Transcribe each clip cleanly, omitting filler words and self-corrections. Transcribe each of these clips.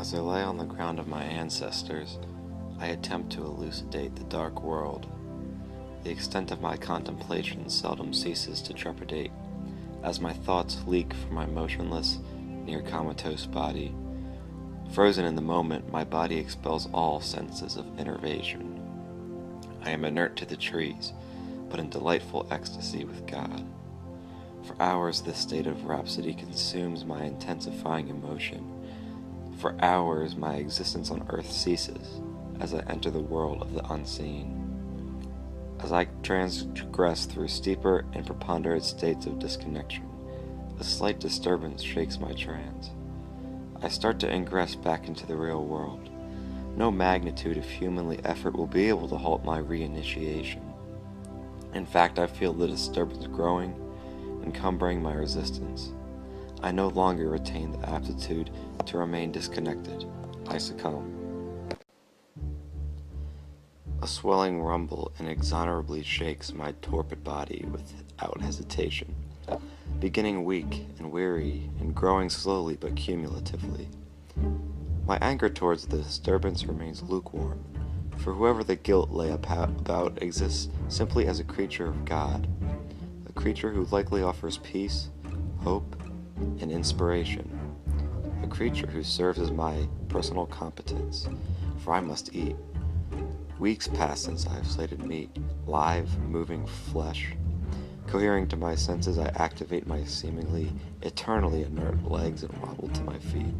As I lay on the ground of my ancestors, I attempt to elucidate the dark world. The extent of my contemplation seldom ceases to trepidate, as my thoughts leak from my motionless, near-comatose body. Frozen in the moment, my body expels all senses of innervation. I am inert to the trees, but in delightful ecstasy with God. For hours this state of rhapsody consumes my intensifying emotion. For hours my existence on earth ceases, as I enter the world of the unseen. As I transgress through steeper and preponderant states of disconnection, a slight disturbance shakes my trance. I start to ingress back into the real world. No magnitude of humanly effort will be able to halt my reinitiation. In fact, I feel the disturbance growing, encumbering my resistance. I no longer retain the aptitude to remain disconnected. I succumb. A swelling rumble inexorably shakes my torpid body without hesitation, beginning weak and weary and growing slowly but cumulatively. My anger towards the disturbance remains lukewarm, for whoever the guilt lay about exists simply as a creature of God, a creature who likely offers peace, hope, and inspiration, a creature who serves as my personal competence, for I must eat. Weeks pass since I have slated meat, live, moving flesh. Cohering to my senses, I activate my seemingly eternally inert legs and wobble to my feet.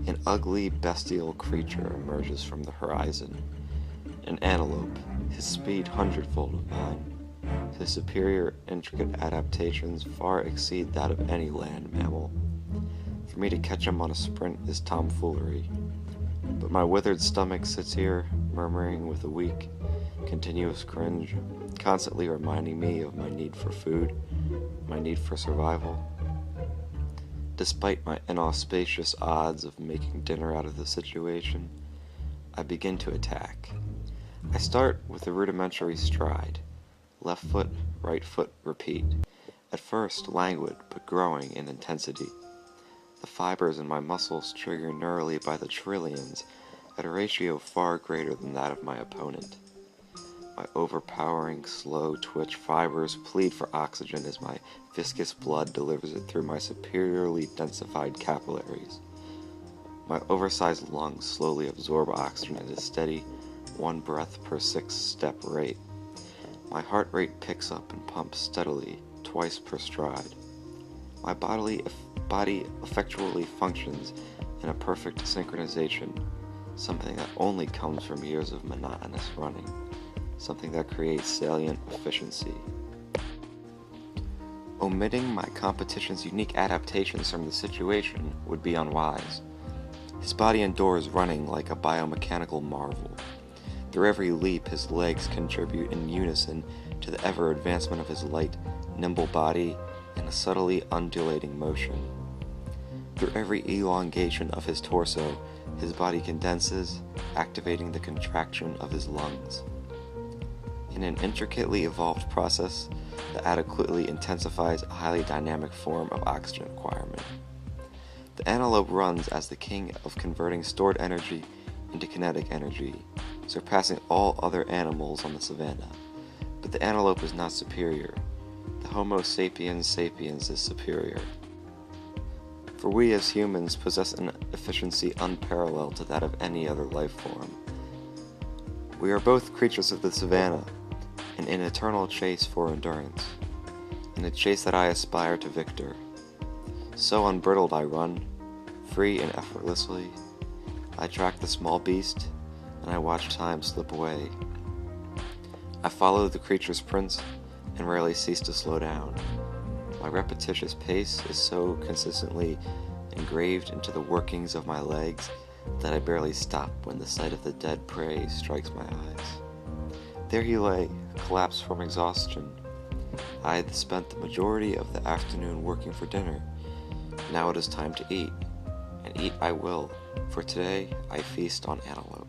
An ugly, bestial creature emerges from the horizon. An antelope, his speed hundredfold of mine. His superior, intricate adaptations far exceed that of any land mammal. For me to catch him on a sprint is tomfoolery. But my withered stomach sits here, murmuring with a weak, continuous cringe, constantly reminding me of my need for food, my need for survival. Despite my inauspicious odds of making dinner out of the situation, I begin to attack. I start with a rudimentary stride. Left foot, right foot, repeat. At first languid, but growing in intensity. The fibers in my muscles trigger neurally by the trillions, at a ratio far greater than that of my opponent. My overpowering, slow twitch fibers plead for oxygen as my viscous blood delivers it through my superiorly densified capillaries. My oversized lungs slowly absorb oxygen at a steady 1 breath per 6-step rate. My heart rate picks up and pumps steadily, twice per stride. My body effectually functions in a perfect synchronization, something that only comes from years of monotonous running, something that creates salient efficiency. Omitting my competition's unique adaptations from the situation would be unwise. His body endures running like a biomechanical marvel. Through every leap, his legs contribute in unison to the ever-advancement of his light, nimble body in a subtly undulating motion. Through every elongation of his torso, his body condenses, activating the contraction of his lungs. In an intricately evolved process that adequately intensifies a highly dynamic form of oxygen acquirement. The antelope runs as the king of converting stored energy into kinetic energy, surpassing all other animals on the savanna. But the antelope is not superior. The Homo sapiens sapiens is superior. For we as humans possess an efficiency unparalleled to that of any other life form. We are both creatures of the savanna, in an eternal chase for endurance, in a chase that I aspire to victor. So unbridled I run, free and effortlessly. I track the small beast, and I watch time slip away. I follow the creature's prints, and rarely cease to slow down. My repetitious pace is so consistently engraved into the workings of my legs that I barely stop when the sight of the dead prey strikes my eyes. There he lay, collapsed from exhaustion. I had spent the majority of the afternoon working for dinner. Now it is time to eat, and eat I will, for today I feast on antelope.